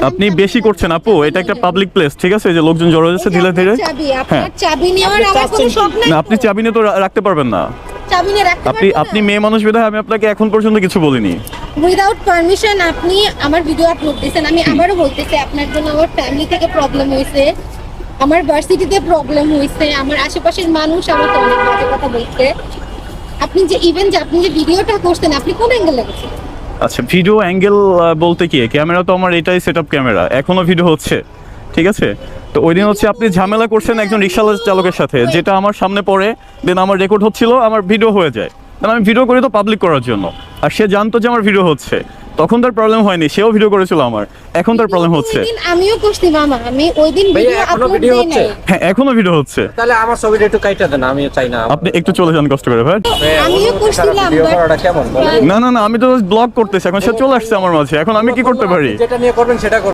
আপনি বেশি করছেন আপু, এটা একটা পাবলিক প্লেস, ঠিক আছে, যে লোকজন জড়ো হচ্ছে ধীরে ধীরে। হ্যাঁ, চাবি নেওয়ার আমার কোনো শখ নাই। না আপনি চাবি নিয়ে তো রাখতে পারবেন না। চাবি নিয়ে রাখতে আপনি পারবেন না? আপনি মেয়ে মানুষ বিধায় আমি আপনাকে এখন পর্যন্ত কিছু বলিনি। উইদাউট পারমিশন আপনি আমার ভিডিও আপলোড দিয়েছেন। আমি আবারও বলতেছি, আপনার জন্য আমার ফ্যামিলি থেকে প্রবলেম হয়েছে, আমার ভার্সিটিতে প্রবলেম হয়েছে, আমার আশেপাশের মানুষ আমাকে অনেক বাজে কথা বলছে। আপনি যে আপনি যে ভিডিওটা করছেন, আপনি কোন অ্যাঙ্গেলে গেছেন? আচ্ছা, ভিডিও অ্যাঙ্গেল বলতে কি, ক্যামেরা তো আমার এটাই সেটআপ ক্যামেরা, এখনো ভিডিও হচ্ছে, ঠিক আছে। তো ওই দিন হচ্ছে আপনি ঝামেলা করছেন একজন রিক্সা চালকের সাথে, যেটা আমার সামনে পড়ে, দেন আমার রেকর্ড হচ্ছিল, আমার ভিডিও হয়ে যায়। কারণ আমি ভিডিও করি তো পাবলিক করার জন্য, আর সে জানতো যে আমার ভিডিও হচ্ছে, তখন তার প্রবলেম হয়নি, সেও ভিডিও করেছিল আমার, এখন তার প্রবলেম হচ্ছে। ওই দিন আমিও করছি মামা, আমি ওই দিন ভাইয়া, ভিডিও এখনো আপলোড ভিডিও দিই হচ্ছে? নাই। হ্যাঁ, এখনো ভিডিও হচ্ছে। তাহলে আমার ছবিটা একটু কাইটা দেন, আমি চাই না। আপনি একটু চলে যান কষ্ট করে ভাই। আমিও করছিলাম, ভিডিও but- করাটা কেমন বলেন? না না না, আমি তো ব্লগ করতেছি, এখন সে চলে আসছে আমার মাঝে, এখন আমি কি করতে পারি? যেটা নিয়ে করবেন সেটা করবেন।